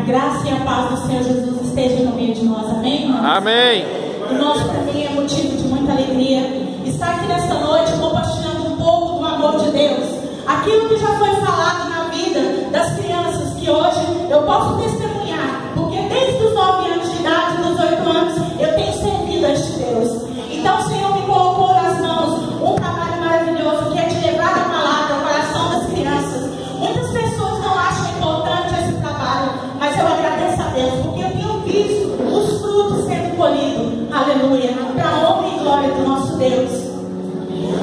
graça e a paz do Senhor Jesus esteja no meio de nós, amém, irmãos? Amém. O nosso para mim é motivo de muita alegria estar aqui nesta noite compartilhando um pouco do amor de Deus. Aquilo que já foi falado na vida das crianças, que hoje eu posso testemunhar, porque desde os 9 anos de idade, dos 8 anos, eu tenho servido a este Deus. Então o Senhor me colocou nas mãos um trabalho maravilhoso, que é de levar a palavra ao coração das crianças. Muitas pessoas não acham importante esse trabalho, mas eu agradeço a Deus, porque eu tenho visto os frutos sendo colhidos, aleluia, para a honra e glória do nosso Deus.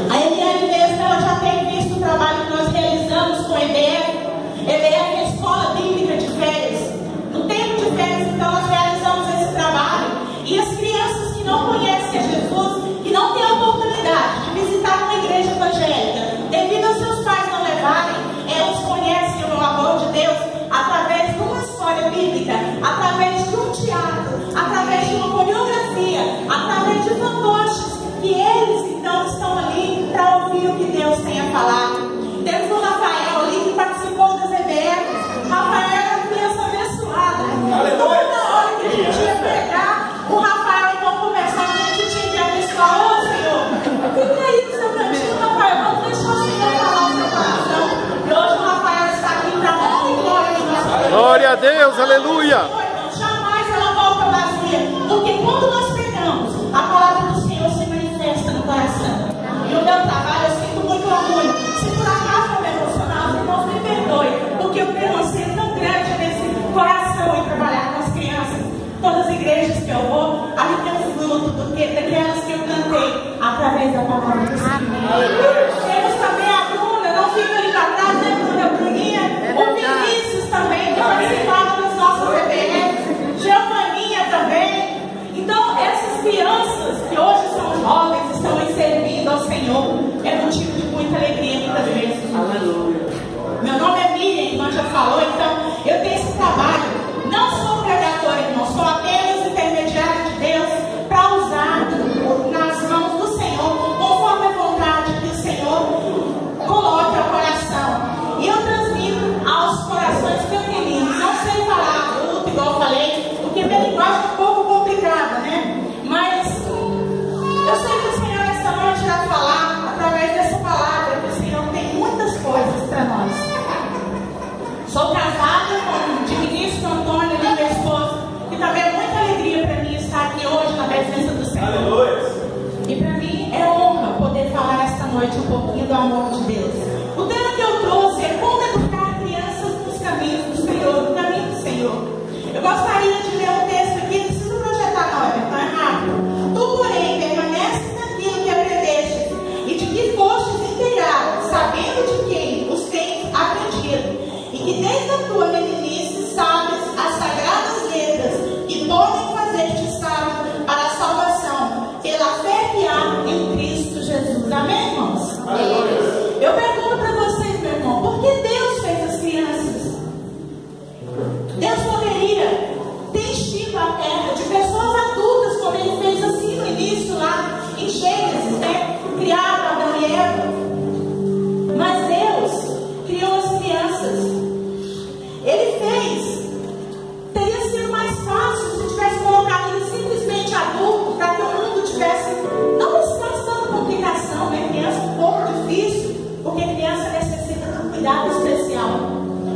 A Eliane mesmo, ela já tem visto o trabalho que nós realizamos com a EBF. EBF é a Escola Bíblica de Férias. No tempo de férias, então, nós realizamos esse trabalho. E as crianças que não conhecem a Jesus, que não têm a oportunidade de visitar uma igreja evangélica, devido aos seus pais não levarem, elas conhecem o amor de Deus através de uma história bíblica, através de um teatro, através de uma coreografia, através de fantoches, que eles então estão ali para ouvir o que Deus tem a falar. Temos o Rafael ali que participou das EBFs. Rafael era uma criança abençoada. Toda hora que a gente ia pregar, o Rafael então começava, a gente tinha que abençoar. Ô Senhor, fica aí no seu cantinho, Rafael, vamos deixar o Senhor falar o seu coração. E hoje o Rafael está aqui para honra e glória do nosso Deus. Glória a Deus, aleluia. Jamais ela volta vazia, porque quando nós pregamos, a palavra do Senhor se manifesta no coração. E o meu trabalho, eu sinto muito orgulho. Se por acaso eu me emocionar, os irmãos me perdoem, porque eu tenho um anseio tão grande nesse coração em trabalhar com as crianças. Todas as igrejas que eu vou, ali tem um fruto daquelas que eu cantei através da palavra do Senhor. Temos também a Bruna, não fica ali para trás, né, Bruna? A Bruninha, o Vinícius também, que participaram das nossas EBFs, Giovaninha também. Então, essas crianças que hoje são jovens, estão aí servindo ao Senhor, é motivo de muita alegria muitas vezes. Aleluia. Meu nome é Miriam, irmã já falou, então eu tenho esse trabalho. Não sou pregadora, irmão, sou apenas intermediária de Deus para usar nas mãos do Senhor, conforme a vontade que o Senhor coloque ao coração. E eu transmito aos corações pequeninos. Não sei falar adulto, igual eu falei, porque minha linguagem é um pouco complicada, né? Mas eu sei que o Senhor esta noite vai falar através dessa palavra, que o Senhor tem muitas coisas para nós. Sou casada com o ministro Antônio, meu esposo, e também é muita alegria para mim estar aqui hoje na presença do Senhor. Aleluia. E para mim é honra poder falar esta noite um pouquinho do amor de Deus. O tema que eu trouxe é como educar crianças nos caminhos do Senhor, no caminho do Senhor. Eu gostaria de ler um texto aqui, não precisa projetar não, é rápido. Tu, porém, permanece naquilo que aprendeste e de que fostes inteirado, sabendo de quem os tens aprendido, e que desde a tua meninice sabes as sagradas letras que podem fazer-te sábio para a salvação, pela fé que há em Cristo Jesus. Amém, irmãos? Aleluia. Eu pergunto para vocês, meu irmão, por que Deus fez as crianças? Deus poderia ter enchido a terra de pessoas adultas, como Ele fez assim no início lá em Gênesis, né? Criado Adão e Eva. Mas Deus criou as crianças. Ele fez. Teria sido mais fácil se tivesse colocado ele simplesmente adulto, para que o mundo tivesse, não precisasse tanta complicação, né? Criança é um pouco difícil, porque criança necessita de um cuidado especial.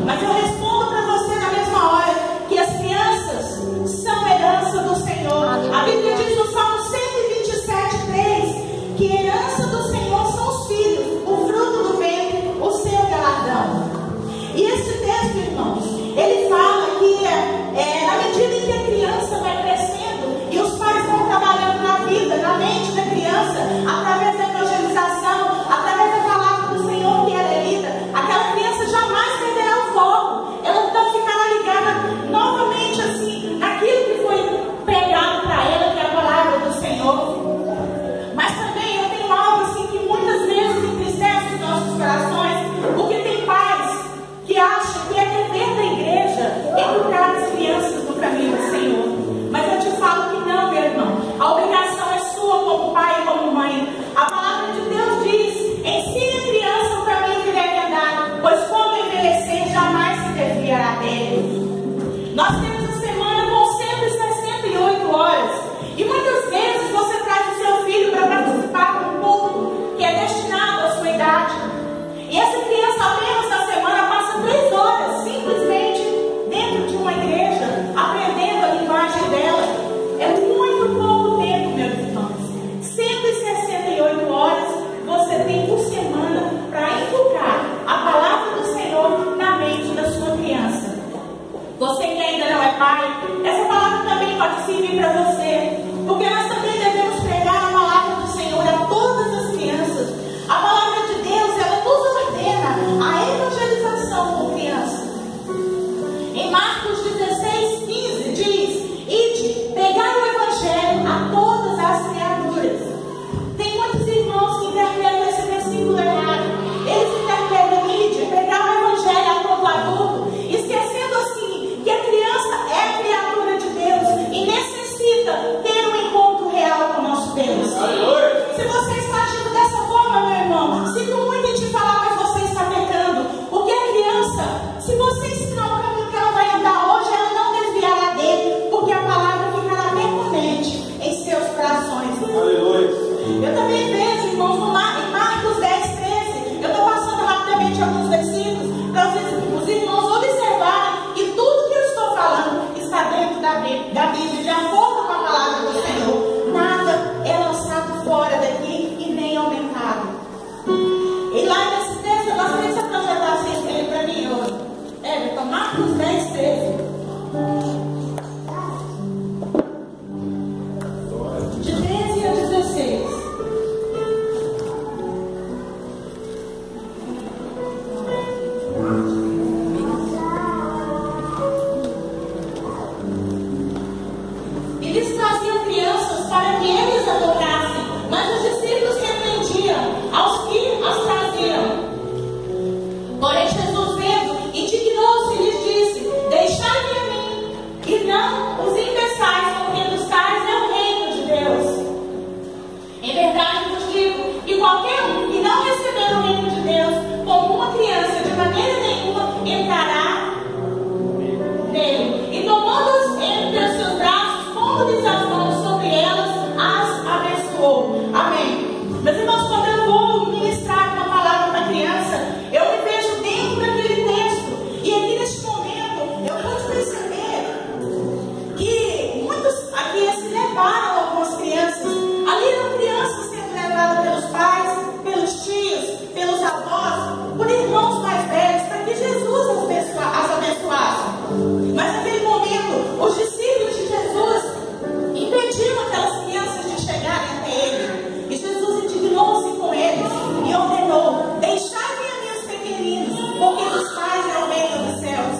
Mas eu respondo para você na mesma hora que as crianças são herança do Senhor. A Bíblia diz no Salmo 127:3 que herança do Senhor são os filhos, o fruto do ventre, o seu galardão. E esse texto, irmãos, ele fala que na medida em que a criança vai crescendo e os pais vão trabalhando na vida, na mente da criança, através da evangelização, através da palavra do Senhor que ela é lida, aquela criança jamais perderá o foco. Ela então ficará ligada novamente assim naquilo que foi pregado para ela, que é a palavra do Senhor. Mas também eu tenho algo assim que muitas vezes entristece os nossos corações, porque tem pais que acham que é dever da igreja educar as crianças no caminho do Senhor. Mas eu te falo que não, meu irmão. A obrigação é sua como pai e como mãe. A palavra de Deus diz: ensine a criança o caminho que deve andar, pois quando envelhecer jamais se desviará dele. Nós temos a semana com 168 horas. E muitas vezes você traz o seu filho para participar de um culto que é destinado à sua idade. E essa criança apenas na semana passa 3 horas simplesmente dentro de uma igreja, aprendendo a linguagem dela. É muito pouco tempo, meus irmãos. 168 horas você tem por semana para inculcar a palavra do Senhor na mente da sua criança. Você que ainda não é pai, essa palavra também pode servir para você, porque nós também devemos pregar a palavra do Senhor a todas as crianças. A palavra de Deus, ela nos ordena a evangelização com crianças. Em Marcos 16:15 diz: ide, pregai o evangelho a todas as criaturas. Tem muitos irmãos que interpretam esse versículo errado. Eles interpretam ide, pregar o evangelho a todo adulto, esquecendo assim que a criança é criatura de Deus e necessita ter um encontro real com o nosso Deus. Se você está agindo dessa forma, meu irmão, sinto muito em te falar, mas você está pecando. Porque a criança, se você ensinar o caminho que ela vai andar hoje, ela não desviará dele, porque a palavra ficará permanente em seus corações. Eu também vejo, irmãos, em Marcos 10:13, eu estou passando rapidamente alguns versículos para os irmãos observarem que tudo que eu estou falando está dentro da Bíblia, de acordo com a palavra do Senhor. Nada é lançado fora daqui e nem aumentado. E lá nesse texto, eu gostaria que você projetasse ele para mim hoje. Everton, Marcos 10:13. De 13 a 16. Eles traziam crianças para que eles adorassem, mas os discípulos repreendiam aos que as traziam. Porém, Jesus, vendo, indignou-se e lhes disse: deixai-me a mim, e não os impeçais, porque dos tais é o reino de Deus. Em verdade vos digo que qualquer um que não receber o reino de Deus como uma criança, de maneira nenhuma entrará nele. E tomando-os entre os seus braços, pondo-lhes as mãos sobre elas, as abençoou. Amém. Meus irmãos, quando eu vou ministrar uma palavra para a criança, eu me vejo dentro daquele texto. E aqui neste momento, eu pude perceber que muitos aqui se levaram algumas crianças. Ali eram crianças sendo levadas pelos pais, pelos tios, pelos avós, por irmãos mais velhos, para que Jesus as abençoasse. Mas naquele momento, os discípulos de Jesus impediam aquelas crianças de chegarem até ele. E Jesus indignou-se com eles e ordenou: deixai-me a minhas pequeninos, porque dos pais é o reino dos céus.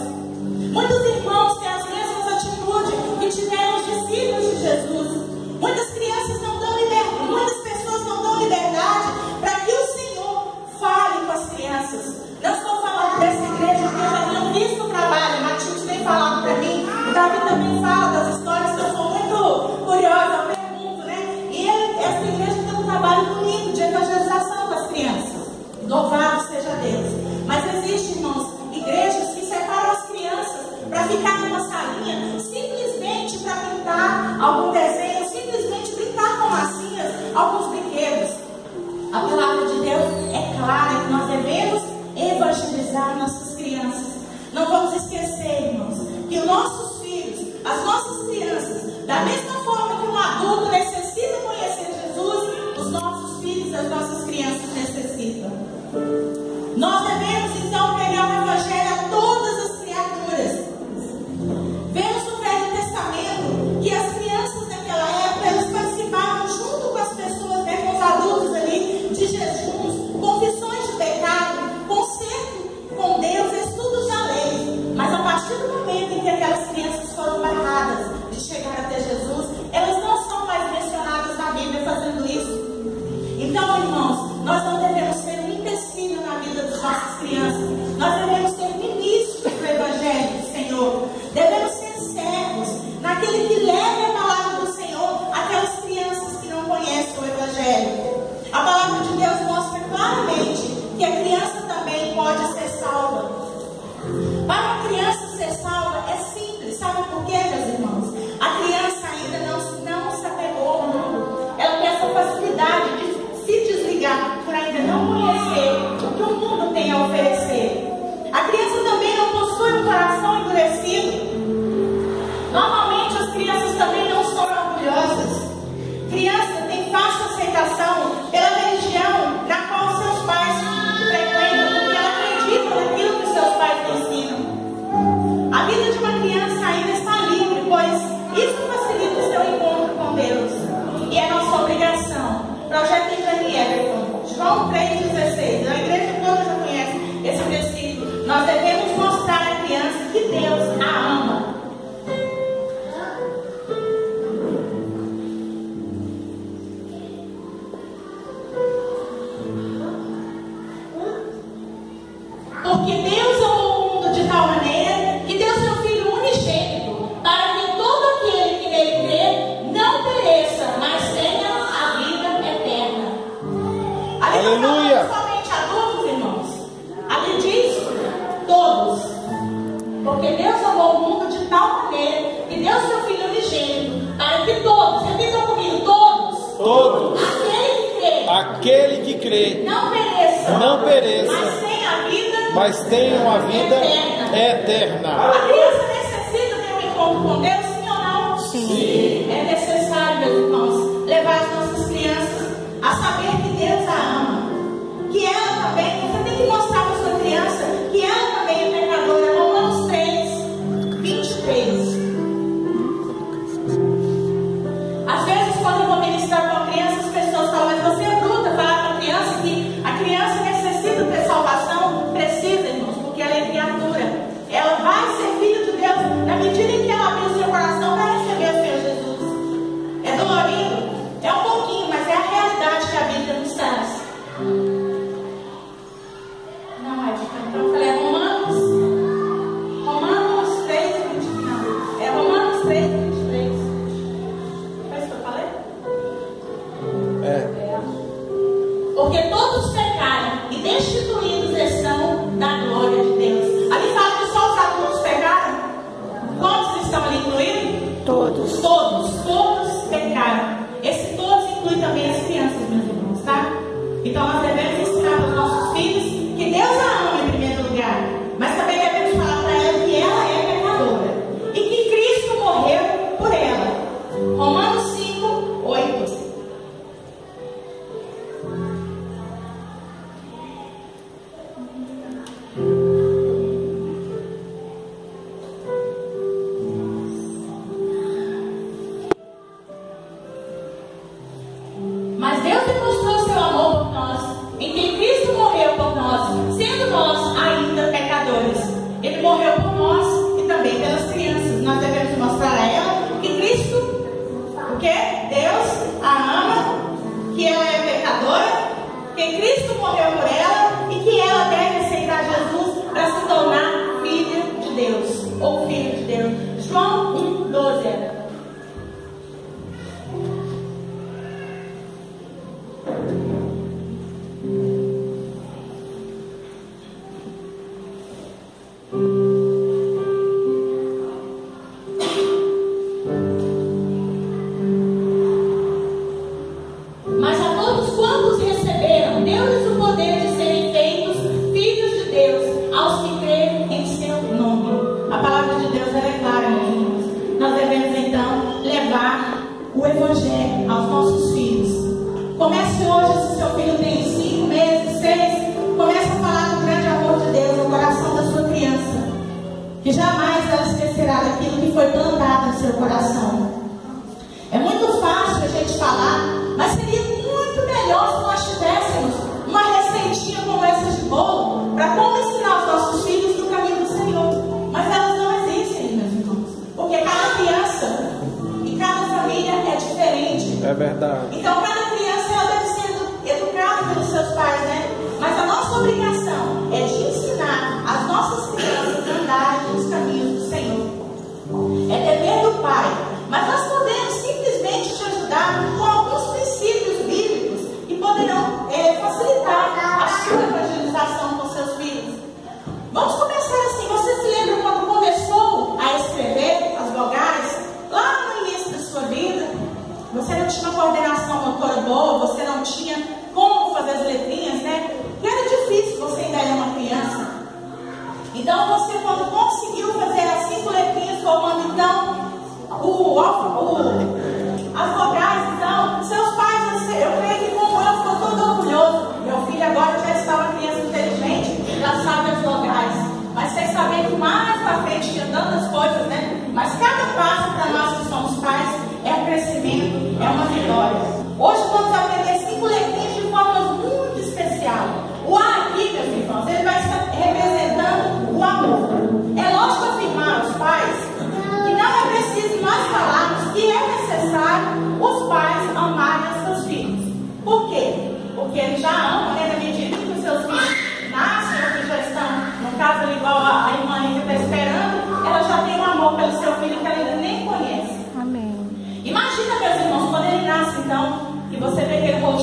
Muitos irmãos têm as mesmas atitudes que tiveram os discípulos de Jesus. Muitas crianças não dão liberdade, muitas pessoas não dão liberdade para que o Senhor fale com as crianças. Não estou falando dessa igreja, porque eu já tenho visto o trabalho. Matilde tem falado para mim, o Davi também fala das histórias que eu sou muito curiosa, eu pergunto, né? E essa igreja tem um trabalho bonito de evangelização com as crianças. Louvado seja Deus. Mas existe, irmãos, igrejas que separam as crianças para ficar numa salinha simplesmente para pintar algum desenho, simplesmente brincar com massinhas, alguns brinquedos. A palavra de Deus é clara que nós devemos evangelizar nossas crianças. Não vamos esquecer, irmãos, que os nossos filhos, as nossas crianças, da mesma forma que um adulto necessita conhecer Jesus, os nossos filhos, as nossas crianças necessitam. Nós devemos então pegar o evangelho a todas as criaturas. Vemos no Velho Testamento que as crianças daquela época, elas participavam junto com as pessoas, né, com os adultos ali, de jejuns, confissões de pecado, conserto com Deus, estudos da lei. Mas a partir do momento em que aquelas crianças foram barradas de chegar até Jesus, João 3,16. A igreja toda já conhece esse versículo. Nós devemos mostrar à criança que Deus a ama. Porque Deus amou o mundo de tal maneira que deu seu Filho unigênito, para que todo aquele que nele crê não pereça, mas tenha a vida eterna. Ali Aleluia! não somente adultos, irmãos. Ali diz todos. Porque Deus amou o mundo de tal maneira que deu seu Filho unigênito, para que todos, repitam comigo, todos, Todos, aquele que crê, não pereça, mas tenha a vida mas tenham a vida eterna. A criança necessita ter um encontro com Deus, sim ou não? Sim. É necessário, meus irmãos, levar as nossas crianças a saber que Deus a ama. Que ela também, você tem que mostrar para a sua criança que ela também é pecadora. Romanos 3, 23. Às vezes, quando eu vou ministrar com a criança, as pessoas falam, mas você é bruta, falar para a criança que a criança necessita ter salvação. Precisa, irmãos, porque ela é criatura. Ela vai ser filha de Deus na medida em que ela abrir o seu coração para receber o Senhor Jesus. É dolorido? É um pouquinho, mas é a realidade que a Bíblia nos traz. Não, então eu falei Romanos 3, 20, não. É Romanos 3, 23. Foi isso que eu falei? Porque todos pecaram e destituídos estão da glória de Deus. Ali fala que só os adultos pecaram. Quantos estão ali incluídos? Todos. Todos pecaram. Esse todos inclui também as crianças, meus irmãos, tá? Então nós devemos ensinar para os nossos filhos que Deus a ama em primeiro lugar, mas também devemos falar para ela que ela é pecadora e que Cristo morreu por ela. Romanos 5, 8. Mas Deus demonstrou seu amor por nós, em que Cristo morreu por nós, sendo nós ainda pecadores. Ele morreu por nós e também pelas crianças. Nós devemos mostrar a ela que Cristo, o quê? Deus a ama, que ela é pecadora, que Cristo morreu por ela e que ela deve aceitar Jesus para se tornar filha de Deus, ou filho de Deus. João 1, 12. Mas a todos quantos receberam, deu-lhes o poder de serem feitos filhos de Deus, aos que creem em seu nome. A palavra de Deus é clara, meus irmãos. Nós devemos então levar o Evangelho aos nossos filhos. Comece hoje, se seu filho tem 5 meses, 6, comece a falar do grande amor de Deus no coração da sua criança, que jamais ela esquecerá daquilo que foi plantado no seu coração. É muito fácil a gente falar, mas seria muito melhor se nós tivéssemos uma receitinha como essa de bolo para como ensinar os nossos filhos no caminho do Senhor. Mas elas não existem, meus irmãos, porque cada criança e cada família é diferente. É verdade. Então cada criança ela deve ser educada pelos seus pais, né? Mas a nossa obrigação é de ensinar as nossas crianças a andarem nos caminhos do Senhor. É dever do pai. Mas nós podemos simplesmente te ajudar com alguns princípios bíblicos que poderão facilitar a sua evangelização com seus filhos. Vamos começar assim. Você se lembra quando começou a escrever as vogais? Lá no início da sua vida, você não tinha uma coordenação motora boa, você não tinha como fazer as letrinhas, né? Que era difícil, você ainda era uma criança. Então você, quando conseguiu fazer as 5 letrinhas, formando então as vogais, então, seus pais, eu creio que como eu, ficou todo orgulhoso. Meu filho agora já está uma criança inteligente, já sabe as vogais. Mas vocês sabem que mais para frente tinha tantas coisas, né? Mas cada passo para nós que somos pais é um crescimento, é uma vitória. Hoje vamos aprender 5 letrinhas de formas muito específicas.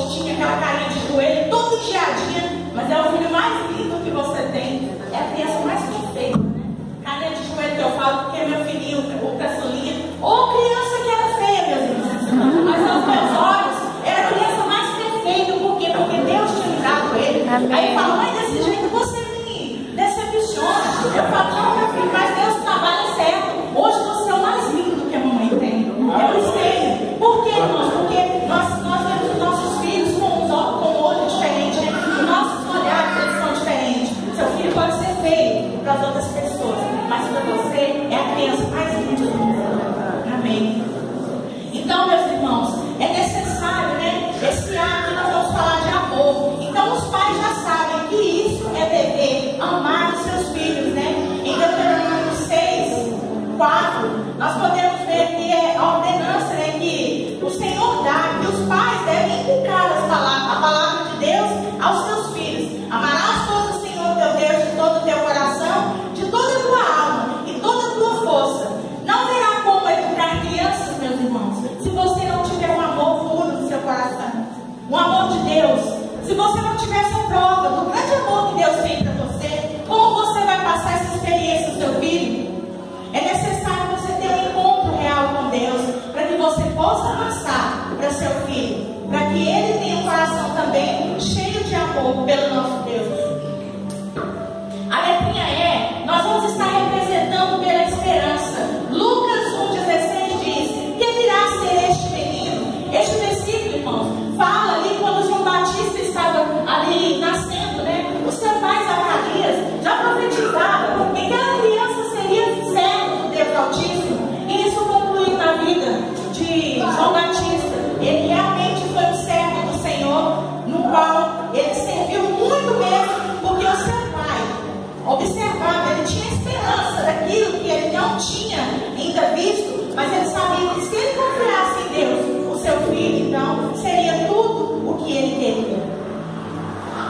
rosto, tinha aquela carinha de joelho, todo engeadinha, mas é o filho mais lindo que você tem. É a criança mais perfeita, né? Carinha de joelho que eu falo, porque é meu filhinho, o caçulinha, ou criança que era feia, meus irmãos. Mas aos meus olhos, era a criança mais perfeita. Por quê? Porque Deus tinha me dado ele. Amém. Aí ele fala, mãe, desse jeito você me decepciona. Eu falo, não, meu filho, mas Deus trabalha certo. Hoje você é o mais lindo que a mamãe tem. É o espelho. Por quê, irmãos? Porque nós vemos os nossos filhos com um olho diferente, né? Os nossos olhares, eles são diferentes. Seu filho pode ser feio para as outras pessoas, mas para você é a criança mais linda do mundo. Amém. Então, meus irmãos, é necessário, né? Esse ato, nós vamos falar de amor. Então, os pais já sabem que isso é dever, amar os seus filhos, né? Em Deuteronômio 6, 4, nós podemos ver que é a ordenança, né, que o Senhor dá, que os pais devem inculcar a palavra de Deus aos seus filhos. Amarás, pois, o Senhor teu Deus de todo o teu coração, de toda a tua alma e toda a tua força. Não terá como educar crianças, meus irmãos, se você não tiver um amor puro no seu coração, o amor de Deus. Se você não tiver essa prova do grande amor que Deus tem para você, como você vai passar essa experiência ao seu filho? É necessário você ter um encontro real com Deus, para que você possa passar para seu filho, para que ele tenha um coração também cheio de amor pelo nosso Deus. A letrinha E, nós vamos estar representando pela esperança. Lucas 1,16 diz: que virá a ser este menino? Este versículo, irmãos, fala ali quando João Batista estava ali nascendo, né? O seu pai Zacarias já profetizava que aquela criança seria servo do Deus Altíssimo, e isso concluiu na vida de João Batista. Ele realmente foi um servo do Senhor, no qual ele serviu muito mesmo, porque o seu pai observava, ele tinha esperança daquilo que ele não tinha ainda visto, mas ele sabia que se ele confiasse em Deus, o seu filho, então, seria tudo o que ele queria.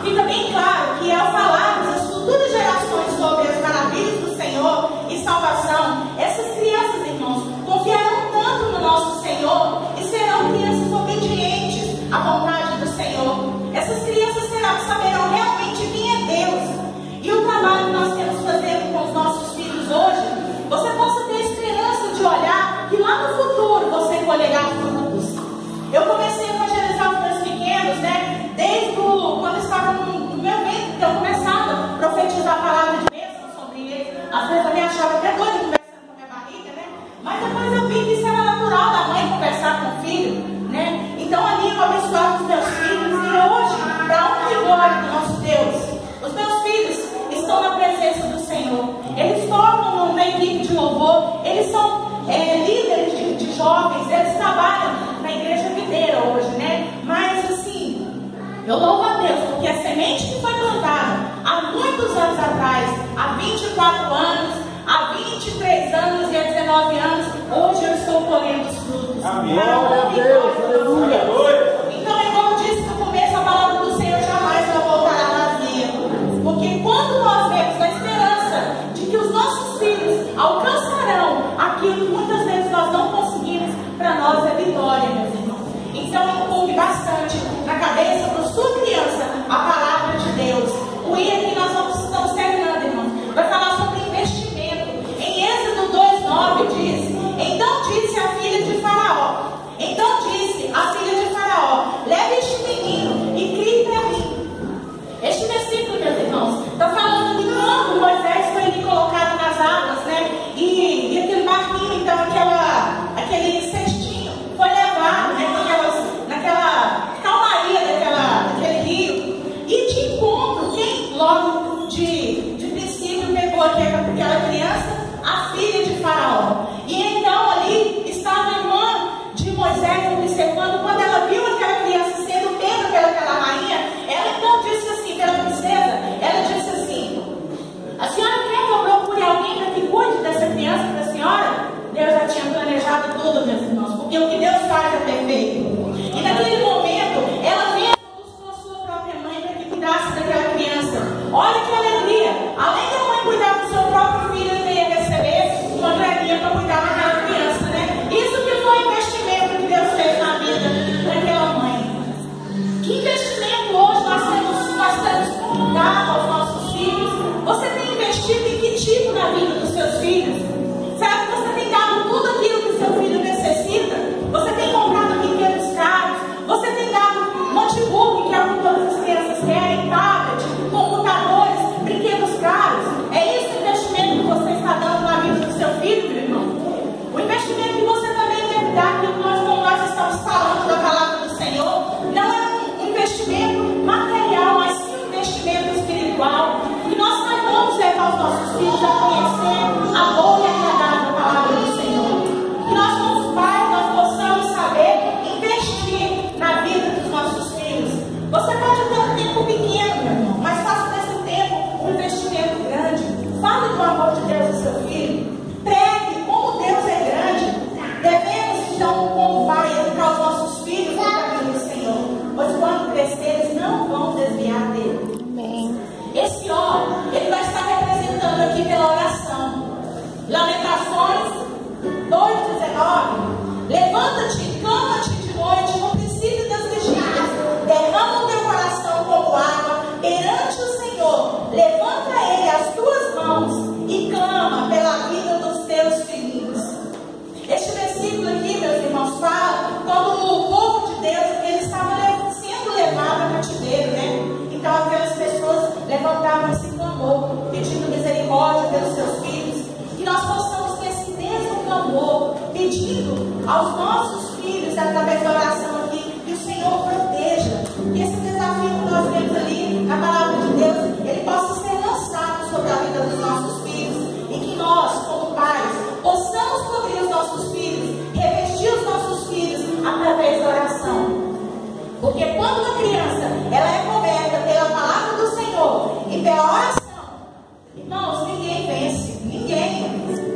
Fica bem claro que ao falarmos as futuras gerações sobre as maravilhas do Senhor e salvação, essas crianças, irmãos, confiarão tanto no nosso Senhor e serão crianças obedientes à vontade do Senhor. Essas crianças saberão realmente quem é Deus. E o trabalho que nós temos fazendo com os nossos filhos hoje, você possa ter esperança de olhar que lá no futuro você colherá frutos. Eu comecei a evangelizar os meus pequenos, né? Desde quando estava no meu ventre, que eu começava a profetizar a palavra de bênção sobre eles. Às vezes eu me achava até doida conversando com a minha barriga, né? Mas depois eu vi que isso era natural da mãe conversar com o filho, né? Então ali eu abençoava os meus filhos, e hoje, para a honra e glória do nosso Deus, os meus filhos estão na presença do Senhor. Eles tocam numa equipe de louvor, eles são líderes de jovens, eles trabalham na igreja videira hoje, né? Mas assim, eu louvo a Deus, porque a semente que foi plantada há muitos anos atrás, há 24 anos, há 23 anos e há 19 anos, hoje eu estou colhendo os frutos. Amém. Glória a Deus, aleluia. Então, como eu disse no começo, a palavra do Senhor jamais vai voltar vazia. Porque quando nós vemos a esperança de que os nossos filhos alcançarão aquilo que muitas vezes nós não conseguimos, para nós é vitória, meus irmãos. Então, incumbe bastante na cabeça da sua criança a palavra de Deus. O I aqui nós estamos terminando, irmãos. Vai falar sobre investimento. pedindo aos nossos filhos, através da oração aqui, que o Senhor proteja, que esse desafio que nós vemos ali, na palavra de Deus, ele possa ser lançado sobre a vida dos nossos filhos, e que nós, como pais, possamos cobrir os nossos filhos, revestir os nossos filhos através da oração. Porque quando uma criança ela é coberta pela palavra do Senhor e pela oração, irmãos, ninguém vence, ninguém.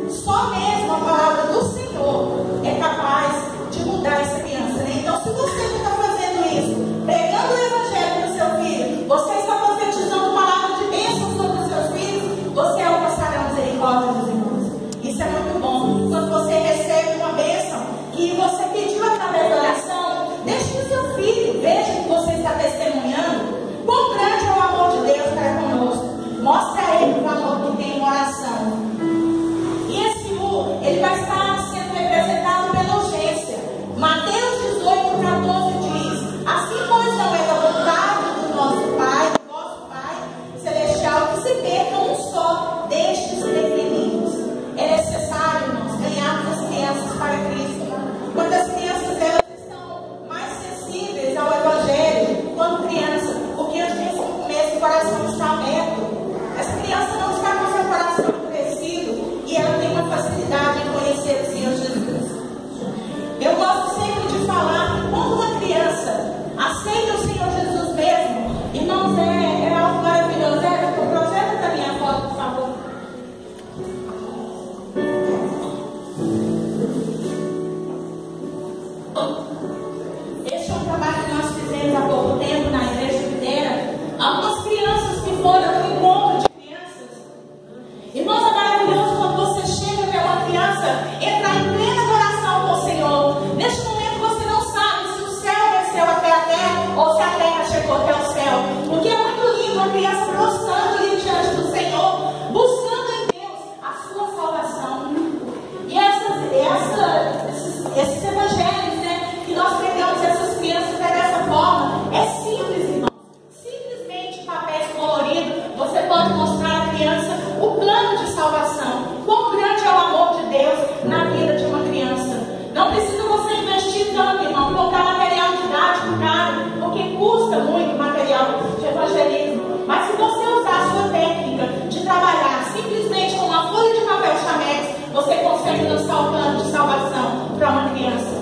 Só mesmo a palavra do Senhor é capaz de mudar essa criança, né? Então, se você não está fazendo isso, pregando o evangelho para o seu filho, você está profetizando palavra de bênção sobre os seus filhos, você alcançará a misericórdia dos irmãos. Isso é muito bom. Quando você recebe uma bênção que você pediu através da oração, deixe que o seu filho veja que você está testemunhando quão grande é o amor de Deus para conosco. Mostre a ele o valor que tem uma oração. E esse U, ele vai estar sendo representado pela urgência. Mateus 18:14 diz: assim, pois, não é da vontade do nosso Pai celestial, que se percam um só destes pequeninos. É necessário, irmãos, ganharmos as crianças para Cristo. Quando as crianças elas estão mais sensíveis ao Evangelho, quando criança, porque eu disse no começo, o coração está aberto. Essa criança não está com seu coração endurecido e ela tem uma facilidade em conhecer o Senhor Jesus. Eu gosto sempre de falar que quando uma criança aceita o Senhor Jesus mesmo, irmãos, é algo maravilhoso. Projeta da minha foto, por favor. Este é um trabalho que nós fizemos há pouco tempo na Igreja Videira. Algumas crianças que foram no encontro de crianças. Irmãos, é maravilhoso quando você chega até uma criança entrar em plena adoração com o Senhor. Neste momento você não sabe se o céu desceu até a terra ou se a terra chegou até o céu. Porque é muito lindo uma criança prostrando ali diante do Senhor, buscando em Deus a sua salvação. E esses evangelhos, né, que nós pegamos essas crianças dessa forma, é simples, irmão. Simplesmente papéis coloridos, você pode mostrar à criança o plano de salvação. Quão grande é o amor de Deus na vida de uma criança. Não precisa você investir tanto, irmão, comprar material didático caro, porque custa muito material de evangelismo. Mas se você usar a sua técnica de trabalhar simplesmente com uma folha de papel chamex, você consegue lançar o plano de salvação para uma criança.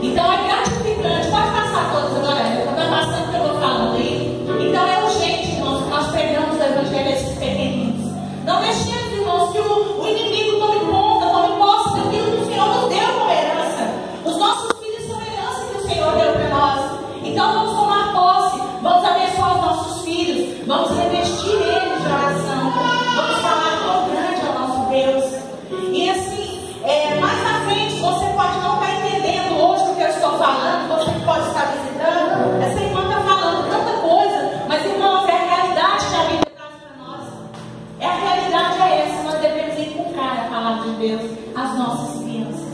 Então é gratificante. Pode passar todos agora, está passando o que eu estou falando aí. Então é urgente, irmãos, que nós pregamos o evangelho a esses pequeninos. Não deixemos, irmãos, que o inimigo tome conta, tome posse daquilo que o Senhor nos deu como herança. Os nossos filhos são herança que o Senhor deu para nós. Então vamos tomar posse, vamos abençoar os nossos filhos, vamos revestir eles de oração, vamos falar quão grande é o nosso Deus. E assim, mais na frente, você pode não estar entendendo hoje o que eu estou falando, você pode estar visitando, essa irmã está falando tanta coisa, mas irmãos, é a realidade que a Bíblia traz para nós. A realidade é essa, nós devemos inculcar a palavra de Deus às nossas crianças.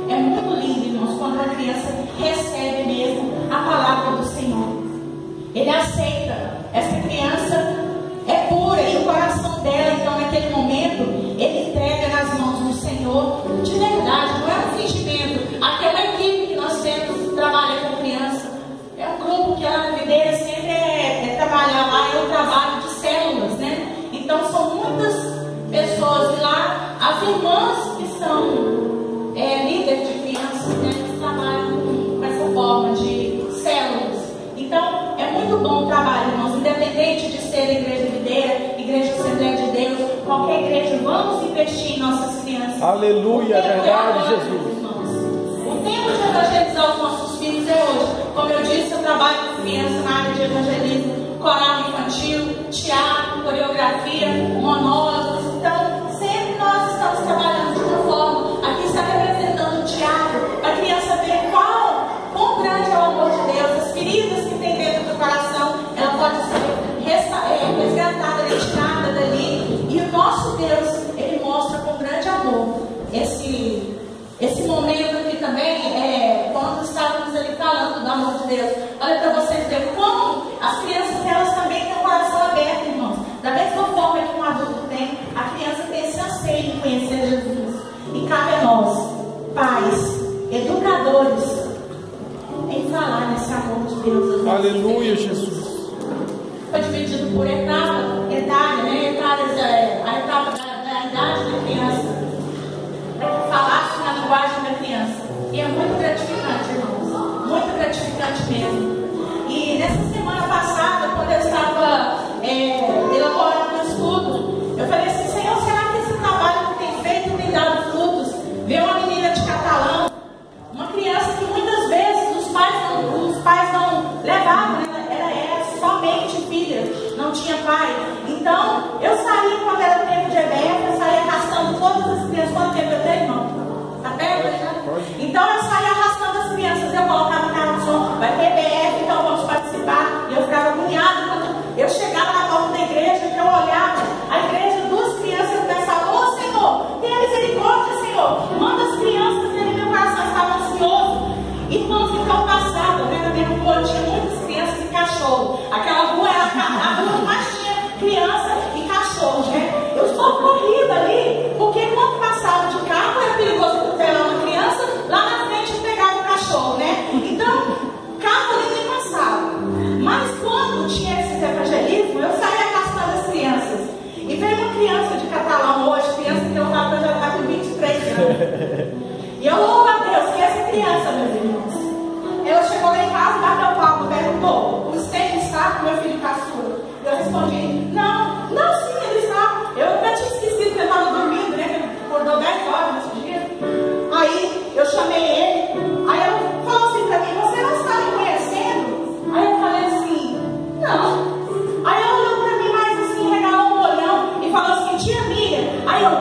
É muito lindo, irmãos, quando a criança recebe mesmo a palavra do Senhor. Ele aceita. Essa criança é pura e o coração dela, então, naquele momento, ele entrega nas mãos do Senhor de verdade, não é um fingimento. Aqui é uma equipe que nós temos que trabalha com criança. É um grupo que a Videira sempre é trabalhar lá, é um trabalho de células, né? Então, são muitas pessoas, e lá as irmãs que são líderes de crianças, né, que trabalham com essa forma de células. Então, é muito bom o trabalho, irmãos, independente de ser Igreja Videira, Igreja Assembleia de Deus, qualquer igreja, vamos investir em nossas crianças. Aleluia, verdade, Jesus. Irmãos. O tempo de evangelizar os nossos filhos é hoje. Como eu disse, eu trabalho com crianças na área de evangelismo, coral infantil, teatro, coreografia, monólogos. Então, sempre nós estamos trabalhando de uma forma. Aqui está representando o teatro, a criança ver quão grande é o amor de Deus, as feridas que tem dentro do coração, ela pode ser resgatada, retirada dali. E o nosso Deus, ele mostra com grande amor esse momento aqui também, quando estávamos ali falando do amor de Deus. Olha para vocês verem como as crianças, elas também têm o coração aberto, irmãos. Da mesma forma que um adulto tem, a criança tem esse anseio de conhecer Jesus. E cabe a nós, pais, Aleluia, Jesus. Foi dividido por etária, né? A etapa da idade da criança. Para que falasse na linguagem da criança. E é muito gratificante, irmãos. Muito gratificante mesmo. E nessa semana passada, quando eu estava elaborando o estudo, eu falei assim: Senhor, será que esse trabalho que tem feito tem dado frutos? Ver uma menina de Catalão, uma criança que muitas vezes os pais não levavam, era somente filha, não tinha pai. Então, eu saí quando era tempo de EBF, eu saí arrastando todas as crianças. Quanto tempo eu tenho, irmão? Tá perto, né? Então, eu saí arrastando as crianças, eu colocava no carro de som, vai ter EBF, então vamos participar. E eu ficava agoniada quando eu chegava na porta da igreja, que eu olhava a igreja, duas crianças, eu pensava: ô Senhor, tenha misericórdia, Senhor, manda as crianças, porque meu coração estava ansioso. Irmãos, então passava, né, na minha rua tinha muitas crianças e cachorro. Aquela rua era a rua que mais tinha criança e cachorro, né? Eu só corrida ali, porque quando passava de carro era perigoso atropelar uma criança, lá na frente eu pegava o cachorro, né? Então, carro ali nem passava. Mas quando tinha esse evangelismo, eu saía arrastando as crianças. E veio uma criança de Catalão hoje, criança que eu já está com 23 anos. E eu louvo a Deus que essa criança, meus irmãos, ela chegou lá em casa, bateu palma, perguntou: o Stênio está com meu filho caçula? Eu respondi: não, sim, ele está. Eu até tinha esquecido que ele estava dormindo, né? Acordou 10 horas nesse dia. Aí eu chamei ele, aí ele falou assim para mim: você não está me conhecendo? Aí eu falei assim: não. Aí ela olhou para mim mais assim, regalou um olhão e falou assim: tia Miriam. Aí eu: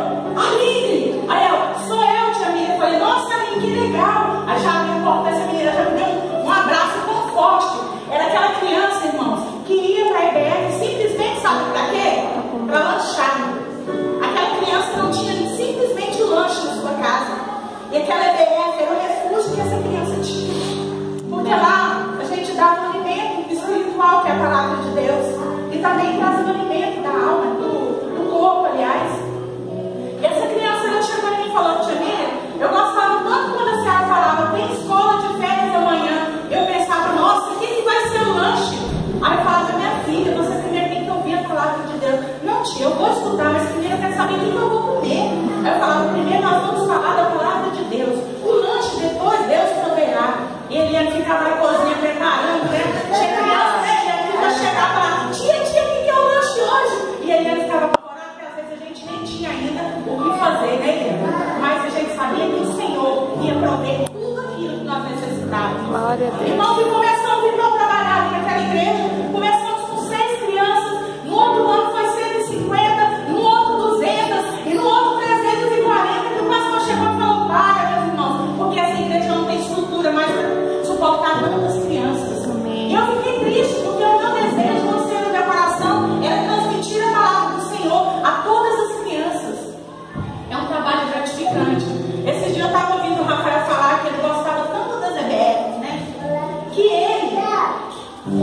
Aline. Aí eu: sou eu, tia Miriam. Eu falei: nossa, Aline, que legal. Aí já abriu a porta dessa menina, já me deu um abraço tão forte. Era aquela criança, irmãos, que ia para a EBF simplesmente, sabe para quê? Para lanchar. Aquela criança não tinha simplesmente lanche na sua casa. E aquela EBF era o refúgio que essa criança tinha. Porque lá a gente dava um alimento espiritual, que é a palavra de Deus. E também traz o alimento da alma, do corpo, aliás. E essa criança, ela chegou em mim e falou: tia Miriam, eu gostava tanto quando a senhora falava: tem escola de férias amanhã. Eu pensava: nossa, o que vai ser o lanche? Aí eu falava: minha filha, você primeiro tem que ouvir a palavra de Deus. Não, tia, eu vou escutar, mas primeiro eu quero saber o que eu vou comer. Aí eu falava: primeiro nós vamos falar da palavra de Deus. O lanche depois Deus proverá. E ele ia ficar lá na cozinha preparando, né? Tinha criança, né? Ele chegava lá: tia, o que é o lanche hoje? E ele ficava apavorado, porque às vezes a gente nem tinha ainda o que fazer, né? Mas a gente sabia que o Senhor ia prover tudo aquilo que nós necessitávamos. Glória a Deus. Irmãos, e começamos então a trabalhar ali naquela igreja. Começamos com 6 crianças. No outro ano foi 150, no outro 200 e no outro 340. Que o pastor chegou e falou: para, meus irmãos, porque essa igreja não tem estrutura mais para suportar tantas crianças. E eu fiquei triste, porque o meu desejo, o anseio do meu coração era transmitir a palavra do Senhor a todas as crianças. É um trabalho gratificante. Esse dia eu estava ouvindo o Rafael falar que ele gostava tanto das EBFs, né? Que ele,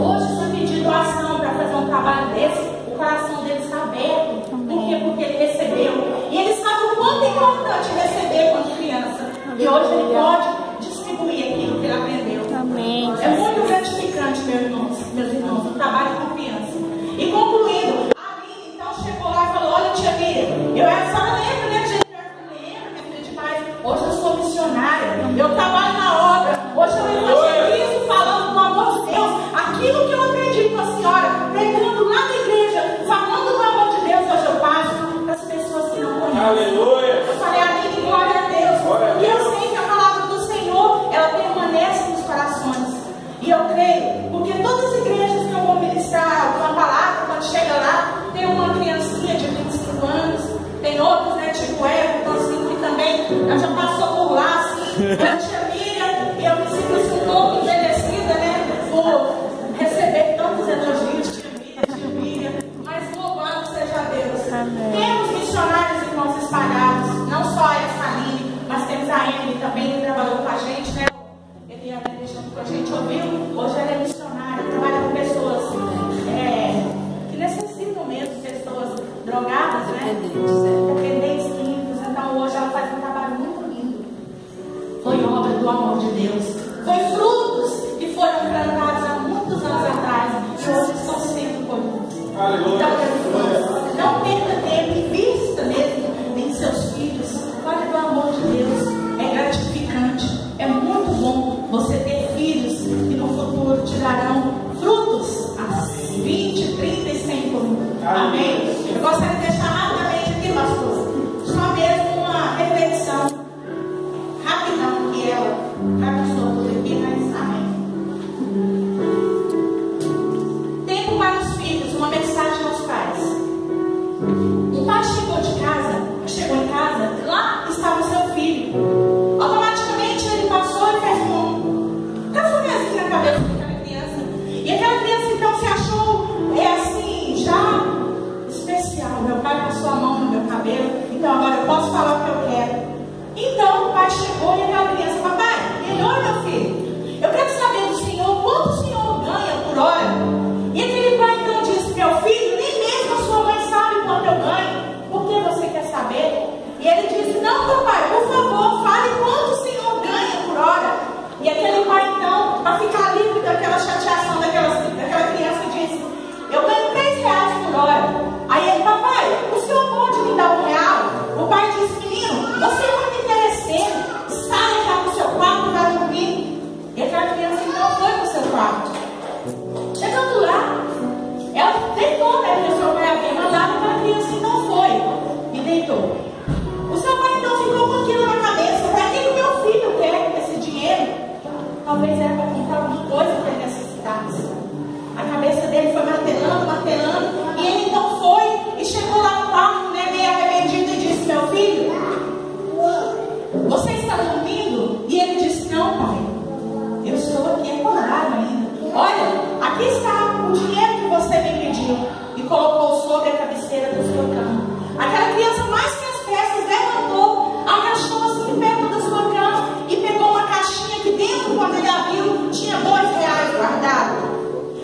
hoje, se pedir doação para fazer um trabalho desse, o coração dele está aberto. Por quê? Porque ele recebeu. E ele sabe o quanto é importante receber quando criança. E hoje ele pode distribuir aquilo que ele aprendeu. Amém. É muito gratificante, meus irmãos, o trabalho com criança. E concluindo, a Aline então chegou lá e falou: olha, tia Miriam, eu era só lembro, né, gente? Lembra, minha filha demais. Hoje eu sou missionária, eu trabalho na obra. Hoje eu evangelizo falando do amor de Deus. Aquilo que eu aprendi com a senhora, pregando lá na igreja, falando do amor de Deus, hoje eu passo para as pessoas que não conhecem. Aleluia. Eu falei: Aline, glória a Deus. Glória a Deus. E eu sei que a palavra do Senhor, ela permanece nos corações. E eu creio, porque todas as igrejas que eu vou ministrar uma palavra, quando chega lá, tem uma criancinha de 25 anos, tem outros, né, tipo Everton, assim, que também já passou por lá, assim, eu tia Miriam, e eu me sinto assim, um pouco envelhecida, né, por receber tantos elogios, tia Miriam, mas louvado seja Deus. Amém. Temos missionários, irmãos, espalhados, não só essa Aline, mas temos a Emily também, que trabalhou com a gente, né? Ele aprendeu junto com a gente, ouviu? Hoje ela é missionária, trabalha com pessoas que necessitam mesmo, pessoas drogadas, né? Dependentes químicos. Então hoje ela faz um trabalho muito lindo. Foi obra do amor de Deus. Foi frutos que foram plantados há muitos anos pai chegou e aquela criança, papai, melhor, meu filho, eu quero saber do senhor quanto o senhor ganha por hora. E aquele pai então disse, meu filho, nem mesmo a sua mãe sabe quanto eu ganho. Por que você quer saber? E ele disse, não, papai, por favor, fale quanto o senhor ganha por hora. E aquele pai então, para ficar livre daquela chateação daquela criança, disse, eu ganho 3 reais por hora. Aí ele, papai, o senhor pode me dar R$1? O pai disse, menino, você é muito interesante, sai já pro seu quarto e vai dormir. E aquela criança então foi pro seu quarto. Chegando lá, ela deitou, né? Porque o seu pai havia mandado, aquela criança então foi e deitou. O seu pai então ficou com aquilo na cabeça, para que o meu filho quer esse dinheiro? Talvez era para comprar alguma coisa que ele necessitasse. A cabeça dele foi martelando, e ele então foi e chegou lá no quarto, né, meio arrependido, e disse, meu filho, você está dormindo? E ele disse, não, pai, eu estou aqui acordado ainda. Olha, aqui está o dinheiro que você me pediu. E colocou sobre a cabeceira do seu cama. Aquela criança, mais que as peças, levantou, agachou-se perto da sua cama e pegou uma caixinha que dentro, quando ele abriu, tinha R$2 guardado.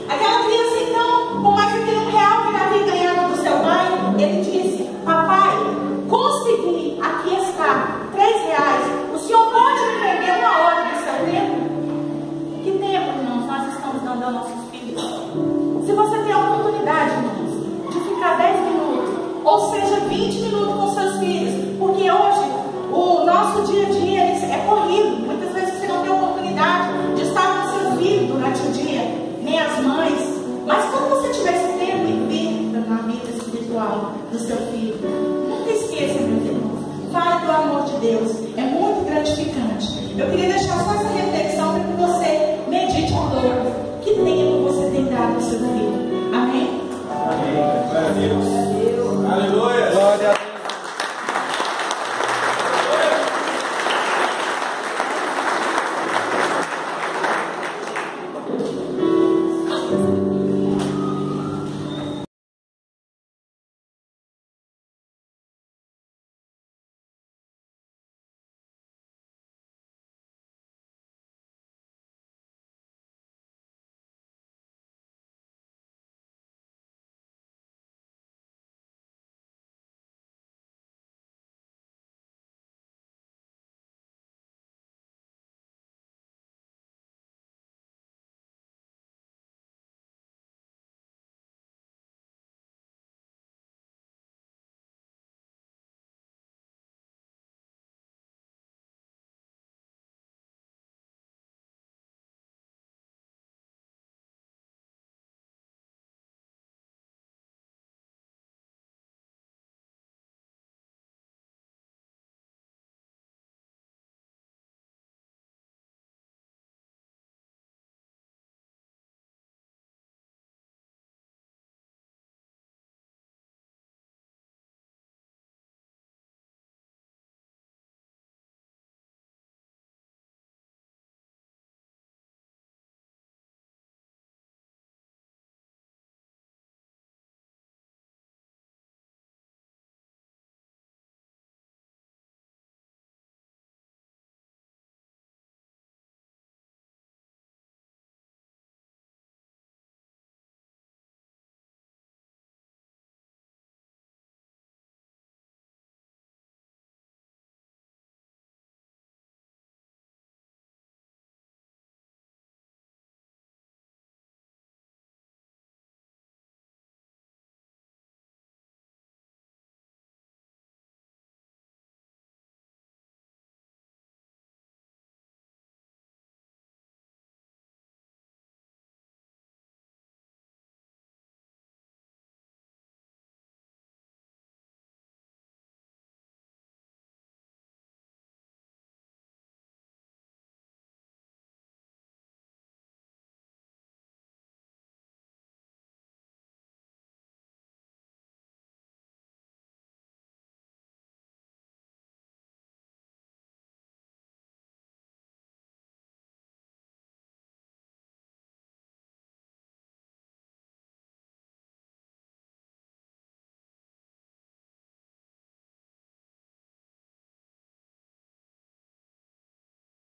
Aquela criança então, com mais aquele R$1 que ele havia ganhado do seu pai, ele disse, papai, consegui, aqui está, R$3. O senhor pode me perder 1 hora do seu tempo? Que tempo, irmãos, nós estamos dando aos nossos filhos? Se você tem a oportunidade, irmãos, de ficar 10 minutos, ou seja, 20 minutos com seus filhos, porque hoje o nosso dia a dia é corrido. Muitas vezes você não tem a oportunidade de estar com seu filho durante o dia, nem as mães. Mas quando você tiver esse tempo e vida na vida espiritual do seu filho, nunca esqueça, meus irmãos, fale do amor de Deus. É muito gratificante. Eu queria deixar só essa